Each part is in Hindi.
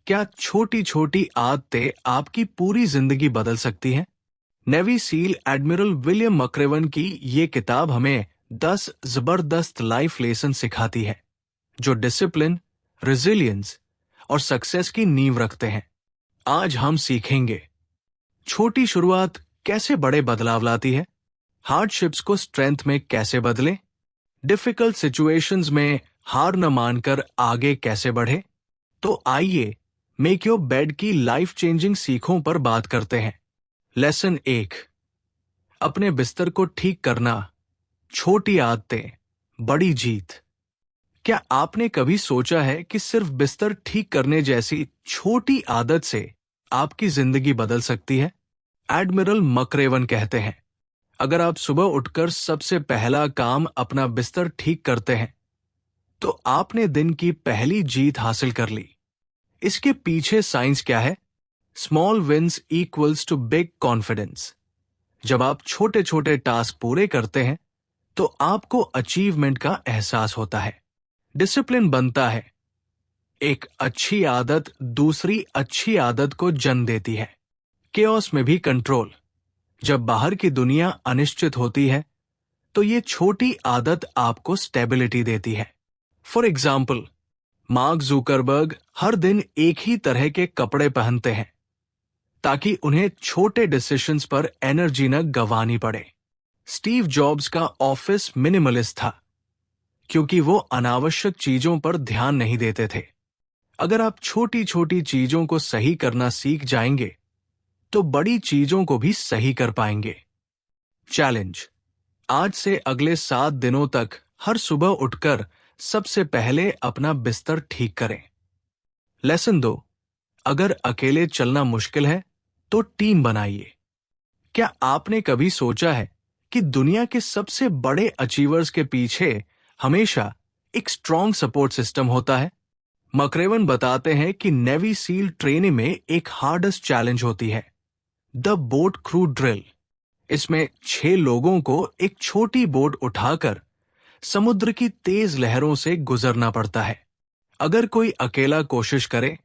क्या छोटी छोटी आदतें आपकी पूरी जिंदगी बदल सकती हैं? नेवी सील एडमिरल विलियम मक्रेवन की ये किताब हमें 10 जबरदस्त लाइफ लेसन सिखाती है जो डिसिप्लिन, रेजिलियंस और सक्सेस की नींव रखते हैं। आज हम सीखेंगे छोटी शुरुआत कैसे बड़े बदलाव लाती है, हार्डशिप्स को स्ट्रेंथ में कैसे बदलें, डिफिकल्ट सिचुएशंस में हार न मानकर आगे कैसे बढ़े। तो आइए मेक योर बेड की लाइफ चेंजिंग सीखों पर बात करते हैं। लेसन 1, अपने बिस्तर को ठीक करना, छोटी आदतें, बड़ी जीत। क्या आपने कभी सोचा है कि सिर्फ बिस्तर ठीक करने जैसी छोटी आदत से आपकी जिंदगी बदल सकती है? एडमिरल मक्रेवन कहते हैं, अगर आप सुबह उठकर सबसे पहला काम अपना बिस्तर ठीक करते हैं तो आपने दिन की पहली जीत हासिल कर ली। इसके पीछे साइंस क्या है? Small wins equals to big confidence. जब आप छोटे छोटे टास्क पूरे करते हैं तो आपको अचीवमेंट का एहसास होता है, डिसिप्लिन बनता है। एक अच्छी आदत दूसरी अच्छी आदत को जन्म देती है। केओस में भी कंट्रोल। जब बाहर की दुनिया अनिश्चित होती है तो ये छोटी आदत आपको स्टेबिलिटी देती है। फॉर एग्जाम्पल, मार्क जुकरबर्ग हर दिन एक ही तरह के कपड़े पहनते हैं ताकि उन्हें छोटे डिसीजंस पर एनर्जी न गंवानी पड़े। स्टीव जॉब्स का ऑफिस मिनिमलिस्ट था क्योंकि वो अनावश्यक चीजों पर ध्यान नहीं देते थे। अगर आप छोटी छोटी चीजों को सही करना सीख जाएंगे तो बड़ी चीजों को भी सही कर पाएंगे। चैलेंज, आज से अगले 7 दिनों तक हर सुबह उठकर सबसे पहले अपना बिस्तर ठीक करें। लेसन 2, अगर अकेले चलना मुश्किल है तो टीम बनाइए। क्या आपने कभी सोचा है कि दुनिया के सबसे बड़े अचीवर्स के पीछे हमेशा एक स्ट्रॉन्ग सपोर्ट सिस्टम होता है? मक्रेवन बताते हैं कि नेवी सील ट्रेनिंग में एक हार्डेस्ट चैलेंज होती है, द बोट क्रू ड्रिल। इसमें 6 लोगों को एक छोटी बोट उठाकर समुद्र की तेज लहरों से गुजरना पड़ता है। अगर कोई अकेला कोशिश करे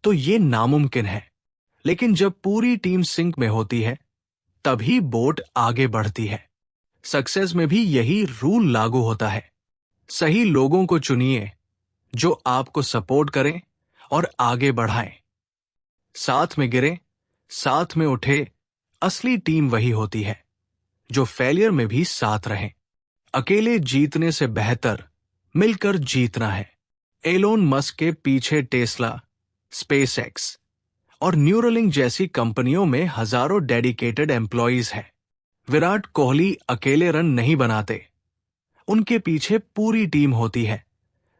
तो ये नामुमकिन है, लेकिन जब पूरी टीम सिंक में होती है तभी बोट आगे बढ़ती है। सक्सेस में भी यही रूल लागू होता है। सही लोगों को चुनिए जो आपको सपोर्ट करें और आगे बढ़ाएं। साथ में गिरे, साथ में उठे, असली टीम वही होती है जो फेलियर में भी साथ रहे। अकेले जीतने से बेहतर मिलकर जीतना है। एलोन मस्क के पीछे टेस्ला, स्पेसएक्स और न्यूरलिंक जैसी कंपनियों में हजारों डेडिकेटेड एम्प्लॉइज हैं। विराट कोहली अकेले रन नहीं बनाते, उनके पीछे पूरी टीम होती है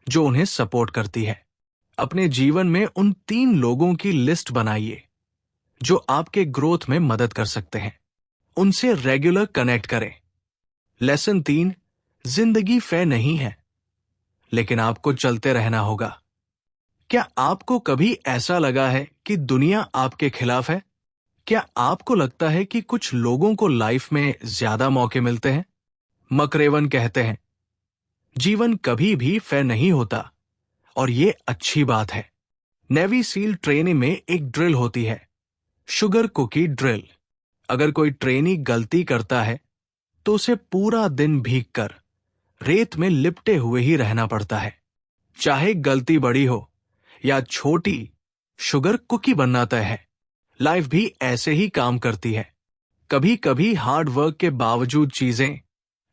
जो उन्हें सपोर्ट करती है। अपने जीवन में उन 3 लोगों की लिस्ट बनाइए जो आपके ग्रोथ में मदद कर सकते हैं। उनसे रेगुलर कनेक्ट करें। लेसन 3, जिंदगी फेयर नहीं है, लेकिन आपको चलते रहना होगा। क्या आपको कभी ऐसा लगा है कि दुनिया आपके खिलाफ है? क्या आपको लगता है कि कुछ लोगों को लाइफ में ज्यादा मौके मिलते हैं? मक्रेवन कहते हैं, जीवन कभी भी फेयर नहीं होता और ये अच्छी बात है। नेवी सील ट्रेनिंग में एक ड्रिल होती है, शुगर कुकी ड्रिल। अगर कोई ट्रेनी गलती करता है तो उसे पूरा दिन भीगकर रेत में लिपटे हुए ही रहना पड़ता है। चाहे गलती बड़ी हो या छोटी, शुगर कुकी बनना तय है। लाइफ भी ऐसे ही काम करती है। कभी कभी हार्ड वर्क के बावजूद चीजें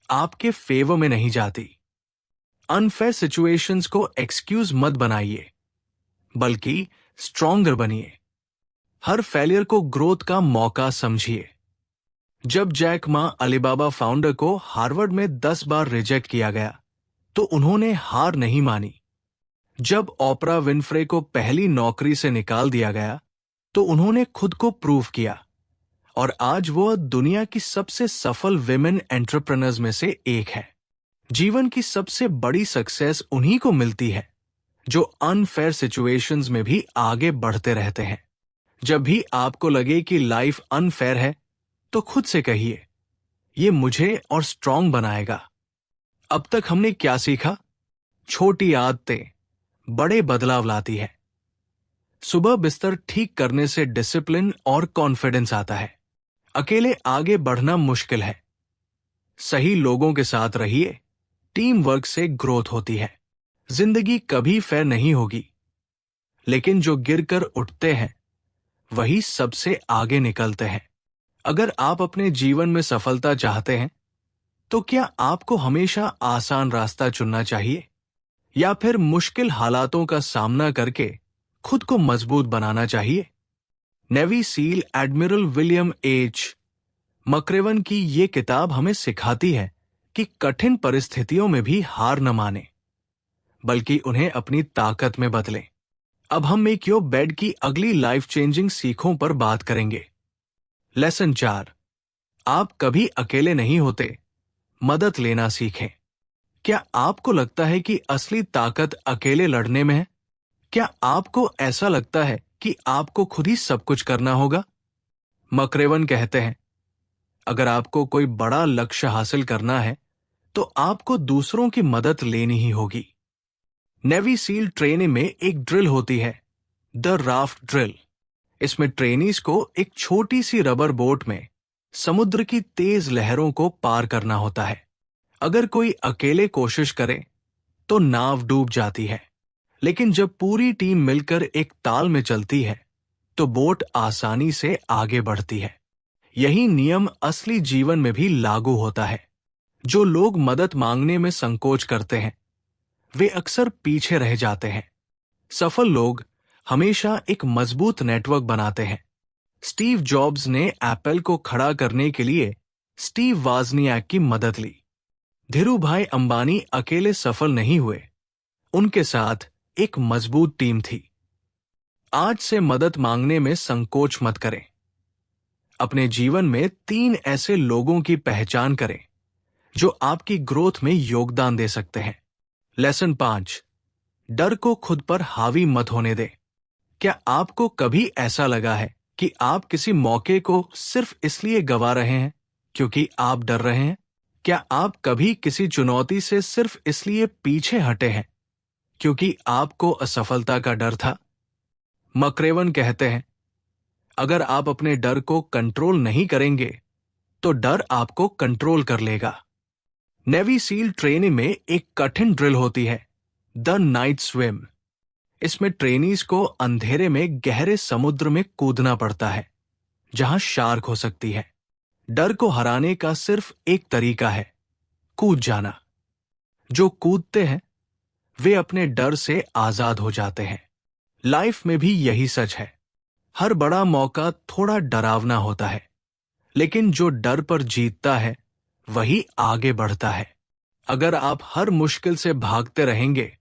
आपके फेवर में नहीं जाती। अनफेयर सिचुएशंस को एक्सक्यूज मत बनाइए, बल्कि स्ट्रॉन्गर बनिए। हर फेलियर को ग्रोथ का मौका समझिए। जब जैक मा अलीबाबा फाउंडर को हार्वर्ड में 10 बार रिजेक्ट किया गया तो उन्होंने हार नहीं मानी। जब ओपरा विनफ्रे को पहली नौकरी से निकाल दिया गया तो उन्होंने खुद को प्रूव किया और आज वो दुनिया की सबसे सफल विमेन एंटरप्रेन्योर्स में से एक है। जीवन की सबसे बड़ी सक्सेस उन्हीं को मिलती है जो अनफेयर सिचुएशंस में भी आगे बढ़ते रहते हैं। जब भी आपको लगे कि लाइफ अनफेयर है तो खुद से कहिए, ये मुझे और स्ट्रांग बनाएगा। अब तक हमने क्या सीखा? छोटी आदतें बड़े बदलाव लाती है। सुबह बिस्तर ठीक करने से डिसिप्लिन और कॉन्फिडेंस आता है। अकेले आगे बढ़ना मुश्किल है। सही लोगों के साथ रहिए, टीम वर्क से ग्रोथ होती है। जिंदगी कभी फेयर नहीं होगी, लेकिन जो गिरकर उठते हैं वही सबसे आगे निकलते हैं। अगर आप अपने जीवन में सफलता चाहते हैं तो क्या आपको हमेशा आसान रास्ता चुनना चाहिए या फिर मुश्किल हालातों का सामना करके खुद को मजबूत बनाना चाहिए? Navy SEAL admiral William H McRaven की ये किताब हमें सिखाती है कि कठिन परिस्थितियों में भी हार न माने, बल्कि उन्हें अपनी ताकत में बदलें। अब हम मेक योर बेड की अगली लाइफ चेंजिंग सीखों पर बात करेंगे। लेसन 4, आप कभी अकेले नहीं होते, मदद लेना सीखें। क्या आपको लगता है कि असली ताकत अकेले लड़ने में है? क्या आपको ऐसा लगता है कि आपको खुद ही सब कुछ करना होगा? मक्रेवन कहते हैं, अगर आपको कोई बड़ा लक्ष्य हासिल करना है तो आपको दूसरों की मदद लेनी ही होगी। नेवी सील ट्रेनिंग में एक ड्रिल होती है, द राफ्ट ड्रिल। इसमें ट्रेनीज को एक छोटी सी रबर बोट में समुद्र की तेज लहरों को पार करना होता है। अगर कोई अकेले कोशिश करे तो नाव डूब जाती है, लेकिन जब पूरी टीम मिलकर एक ताल में चलती है तो बोट आसानी से आगे बढ़ती है। यही नियम असली जीवन में भी लागू होता है। जो लोग मदद मांगने में संकोच करते हैं वे अक्सर पीछे रह जाते हैं। सफल लोग हमेशा एक मजबूत नेटवर्क बनाते हैं। स्टीव जॉब्स ने एप्पल को खड़ा करने के लिए स्टीव वाजनियाक की मदद ली। धीरूभाई अंबानी अकेले सफल नहीं हुए, उनके साथ एक मजबूत टीम थी। आज से मदद मांगने में संकोच मत करें। अपने जीवन में 3 ऐसे लोगों की पहचान करें जो आपकी ग्रोथ में योगदान दे सकते हैं। लेसन 5, डर को खुद पर हावी मत होने दें। क्या आपको कभी ऐसा लगा है कि आप किसी मौके को सिर्फ इसलिए गंवा रहे हैं क्योंकि आप डर रहे हैं? क्या आप कभी किसी चुनौती से सिर्फ इसलिए पीछे हटे हैं क्योंकि आपको असफलता का डर था? मक्रेवन कहते हैं, अगर आप अपने डर को कंट्रोल नहीं करेंगे तो डर आपको कंट्रोल कर लेगा। नेवी सील ट्रेनिंग में एक कठिन ड्रिल होती है, द नाइट स्विम। इसमें ट्रेनीज को अंधेरे में गहरे समुद्र में कूदना पड़ता है जहां शार्क हो सकती है। डर को हराने का सिर्फ एक तरीका है, कूद जाना। जो कूदते हैं वे अपने डर से आजाद हो जाते हैं। लाइफ में भी यही सच है। हर बड़ा मौका थोड़ा डरावना होता है, लेकिन जो डर पर जीतता है वही आगे बढ़ता है। अगर आप हर मुश्किल से भागते रहेंगे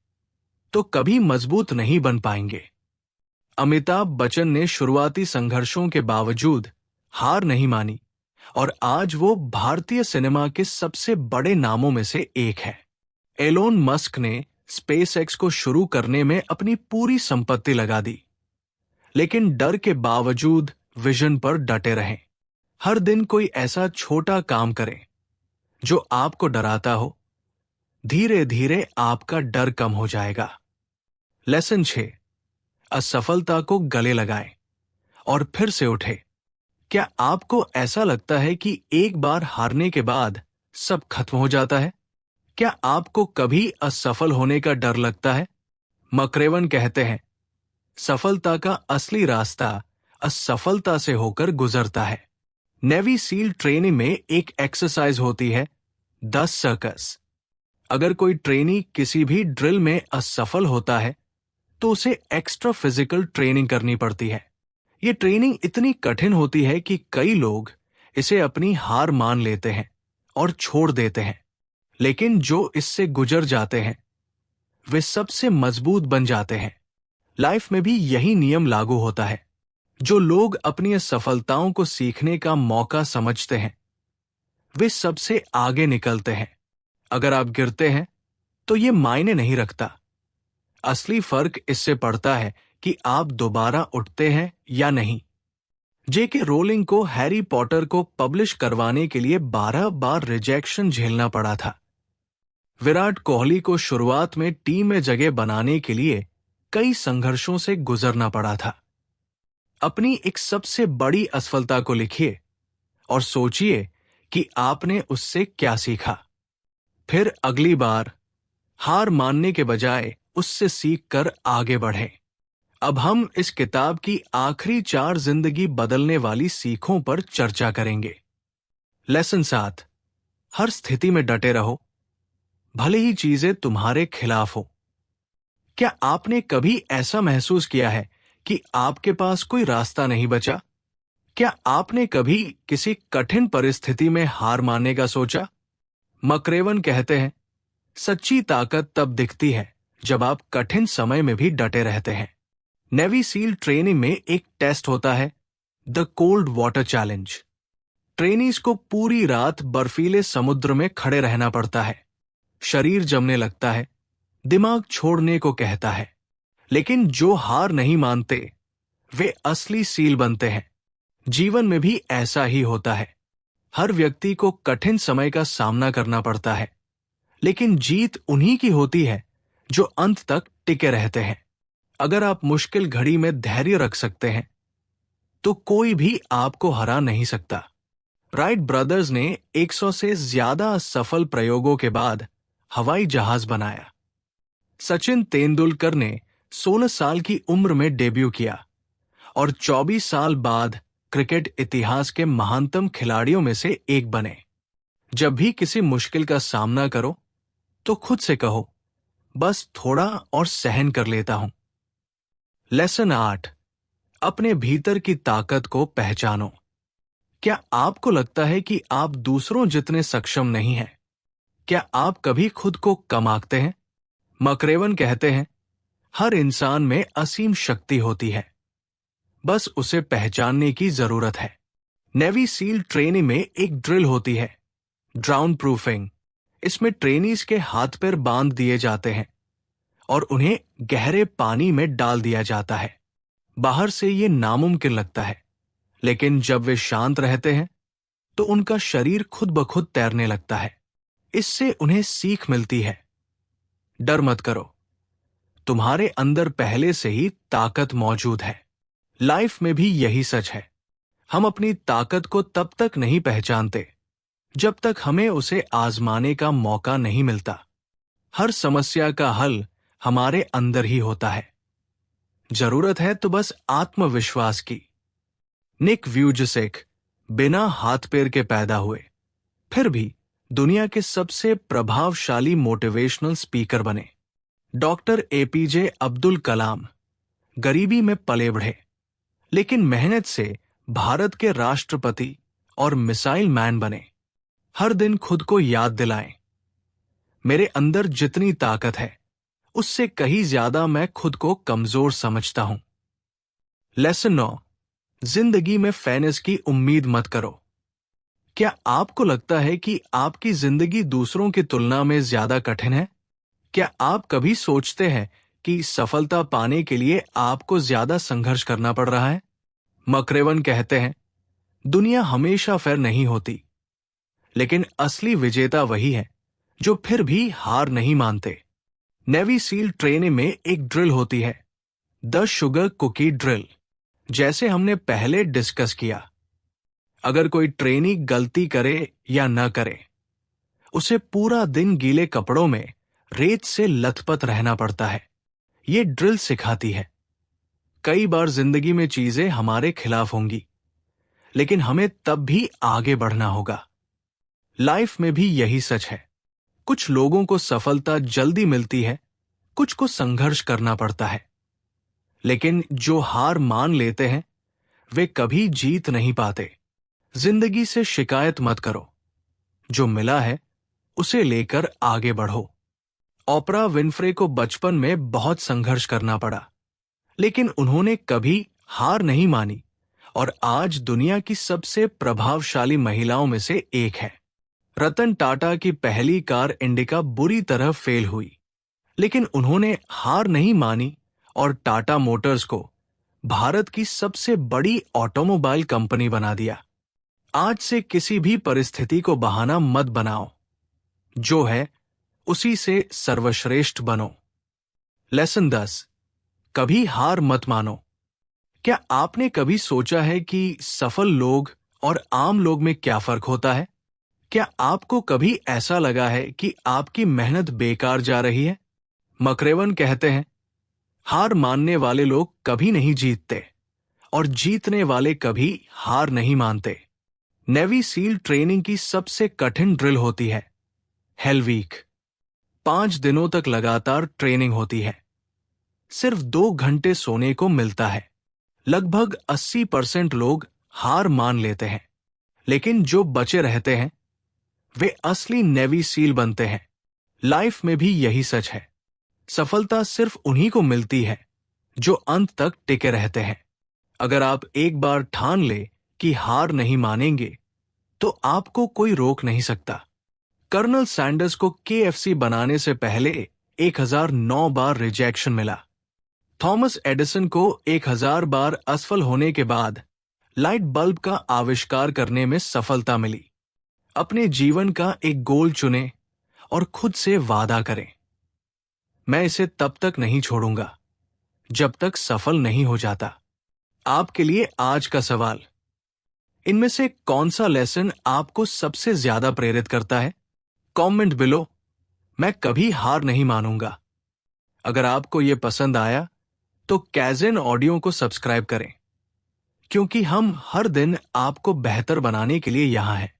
तो कभी मजबूत नहीं बन पाएंगे। अमिताभ बच्चन ने शुरुआती संघर्षों के बावजूद हार नहीं मानी और आज वो भारतीय सिनेमा के सबसे बड़े नामों में से एक है। एलोन मस्क ने स्पेसएक्स को शुरू करने में अपनी पूरी संपत्ति लगा दी, लेकिन डर के बावजूद विजन पर डटे रहें। हर दिन कोई ऐसा छोटा काम करें जो आपको डराता हो। धीरे धीरे आपका डर कम हो जाएगा। लेसन 6, असफलता को गले लगाएं और फिर से उठे। क्या आपको ऐसा लगता है कि एक बार हारने के बाद सब खत्म हो जाता है? क्या आपको कभी असफल होने का डर लगता है? मक्रेवन कहते हैं, सफलता का असली रास्ता असफलता से होकर गुजरता है। नेवी सील ट्रेनिंग में एक एक्सरसाइज होती है, 10 सर्कस। अगर कोई ट्रेनी किसी भी ड्रिल में असफल होता है तो उसे एक्स्ट्रा फिजिकल ट्रेनिंग करनी पड़ती है। ये ट्रेनिंग इतनी कठिन होती है कि कई लोग इसे अपनी हार मान लेते हैं और छोड़ देते हैं, लेकिन जो इससे गुजर जाते हैं वे सबसे मजबूत बन जाते हैं। लाइफ में भी यही नियम लागू होता है। जो लोग अपनी असफलताओं को सीखने का मौका समझते हैं वे सबसे आगे निकलते हैं। अगर आप गिरते हैं तो ये मायने नहीं रखता। असली फर्क इससे पड़ता है कि आप दोबारा उठते हैं या नहीं। जेके रोलिंग को हैरी पॉटर को पब्लिश करवाने के लिए 12 बार रिजेक्शन झेलना पड़ा था। विराट कोहली को शुरुआत में टीम में जगह बनाने के लिए कई संघर्षों से गुजरना पड़ा था। अपनी एक सबसे बड़ी असफलता को लिखिए और सोचिए कि आपने उससे क्या सीखा। फिर अगली बार हार मानने के बजाय उससे सीखकर आगे बढ़ें। अब हम इस किताब की आखिरी 4 जिंदगी बदलने वाली सीखों पर चर्चा करेंगे। लेसन 7, हर स्थिति में डटे रहो, भले ही चीजें तुम्हारे खिलाफ हो। क्या आपने कभी ऐसा महसूस किया है कि आपके पास कोई रास्ता नहीं बचा? क्या आपने कभी किसी कठिन परिस्थिति में हार मानने का सोचा? मकरेवन कहते हैं, सच्ची ताकत तब दिखती है जब आप कठिन समय में भी डटे रहते हैं। नेवी सील ट्रेनिंग में एक टेस्ट होता है, the cold water challenge. Trainees को पूरी रात बर्फीले समुद्र में खड़े रहना पड़ता है। शरीर जमने लगता है, दिमाग छोड़ने को कहता है, लेकिन जो हार नहीं मानते वे असली सील बनते हैं। जीवन में भी ऐसा ही होता है। हर व्यक्ति को कठिन समय का सामना करना पड़ता है, लेकिन जीत उन्हीं की होती है जो अंत तक टिके रहते हैं। अगर आप मुश्किल घड़ी में धैर्य रख सकते हैं तो कोई भी आपको हरा नहीं सकता। राइट ब्रदर्स ने 100 से ज्यादा सफल प्रयोगों के बाद हवाई जहाज बनाया। सचिन तेंदुलकर ने 16 साल की उम्र में डेब्यू किया और 24 साल बाद क्रिकेट इतिहास के महानतम खिलाड़ियों में से एक बने। जब भी किसी मुश्किल का सामना करो तो खुद से कहो, बस थोड़ा और सहन कर लेता हूं। लेसन 8, अपने भीतर की ताकत को पहचानो। क्या आपको लगता है कि आप दूसरों जितने सक्षम नहीं हैं? क्या आप कभी खुद को कम आंकते हैं? मकरेवन कहते हैं, हर इंसान में असीम शक्ति होती है, बस उसे पहचानने की जरूरत है। नेवी सील ट्रेनिंग में एक ड्रिल होती है, ड्राउन प्रूफिंग। इसमें ट्रेनीज के हाथ पैर बांध दिए जाते हैं और उन्हें गहरे पानी में डाल दिया जाता है। बाहर से ये नामुमकिन लगता है, लेकिन जब वे शांत रहते हैं तो उनका शरीर खुद ब खुद तैरने लगता है। इससे उन्हें सीख मिलती है, डर मत करो, तुम्हारे अंदर पहले से ही ताकत मौजूद है। लाइफ में भी यही सच है। हम अपनी ताकत को तब तक नहीं पहचानते जब तक हमें उसे आजमाने का मौका नहीं मिलता। हर समस्या का हल हमारे अंदर ही होता है। जरूरत है तो बस आत्मविश्वास की। निक व्यूजसिक बिना हाथ पैर के पैदा हुए, फिर भी दुनिया के सबसे प्रभावशाली मोटिवेशनल स्पीकर बने। डॉक्टर एपीजे अब्दुल कलाम गरीबी में पले बढ़े, लेकिन मेहनत से भारत के राष्ट्रपति और मिसाइल मैन बने। हर दिन खुद को याद दिलाएं, मेरे अंदर जितनी ताकत है उससे कहीं ज्यादा मैं खुद को कमजोर समझता हूं। लेसन 9, जिंदगी में फेयरनेस की उम्मीद मत करो। क्या आपको लगता है कि आपकी जिंदगी दूसरों की तुलना में ज्यादा कठिन है? क्या आप कभी सोचते हैं कि सफलता पाने के लिए आपको ज्यादा संघर्ष करना पड़ रहा है? मकरेवन कहते हैं, दुनिया हमेशा फेयर नहीं होती, लेकिन असली विजेता वही है जो फिर भी हार नहीं मानते। नेवी सील ट्रेनिंग में एक ड्रिल होती है, द शुगर कुकी ड्रिल। जैसे हमने पहले डिस्कस किया, अगर कोई ट्रेनी गलती करे या न करे, उसे पूरा दिन गीले कपड़ों में रेत से लथपथ रहना पड़ता है। ये ड्रिल सिखाती है, कई बार जिंदगी में चीजें हमारे खिलाफ होंगी, लेकिन हमें तब भी आगे बढ़ना होगा। लाइफ में भी यही सच है। कुछ लोगों को सफलता जल्दी मिलती है, कुछ को संघर्ष करना पड़ता है, लेकिन जो हार मान लेते हैं वे कभी जीत नहीं पाते। जिंदगी से शिकायत मत करो, जो मिला है उसे लेकर आगे बढ़ो। ओपरा विनफ्रे को बचपन में बहुत संघर्ष करना पड़ा, लेकिन उन्होंने कभी हार नहीं मानी और आज दुनिया की सबसे प्रभावशाली महिलाओं में से एक है। रतन टाटा की पहली कार इंडिका बुरी तरह फेल हुई, लेकिन उन्होंने हार नहीं मानी और टाटा मोटर्स को भारत की सबसे बड़ी ऑटोमोबाइल कंपनी बना दिया। आज से किसी भी परिस्थिति को बहाना मत बनाओ, जो है उसी से सर्वश्रेष्ठ बनो। लेसन 10, कभी हार मत मानो। क्या आपने कभी सोचा है कि सफल लोग और आम लोग में क्या फर्क होता है? क्या आपको कभी ऐसा लगा है कि आपकी मेहनत बेकार जा रही है? मकरेवन कहते हैं, हार मानने वाले लोग कभी नहीं जीतते और जीतने वाले कभी हार नहीं मानते। नेवी सील ट्रेनिंग की सबसे कठिन ड्रिल होती है हेल वीक। 5 दिनों तक लगातार ट्रेनिंग होती है। सिर्फ 2 घंटे सोने को मिलता है। लगभग 80% लोग हार मान लेते हैं, लेकिन जो बचे रहते हैं वे असली नेवी सील बनते हैं। लाइफ में भी यही सच है। सफलता सिर्फ उन्हीं को मिलती है जो अंत तक टिके रहते हैं। अगर आप एक बार ठान ले कि हार नहीं मानेंगे, तो आपको कोई रोक नहीं सकता। कर्नल सैंडर्स को केएफसी बनाने से पहले 1009 बार रिजेक्शन मिला। थॉमस एडिसन को 1000 बार असफल होने के बाद लाइट बल्ब का आविष्कार करने में सफलता मिली। अपने जीवन का एक गोल चुनें और खुद से वादा करें, मैं इसे तब तक नहीं छोड़ूंगा जब तक सफल नहीं हो जाता। आपके लिए आज का सवाल, इनमें से कौन सा लेसन आपको सबसे ज्यादा प्रेरित करता है? कमेंट बिलो, मैं कभी हार नहीं मानूंगा। अगर आपको यह पसंद आया तो कैज़न ऑडियो को सब्सक्राइब करें, क्योंकि हम हर दिन आपको बेहतर बनाने के लिए यहां हैं।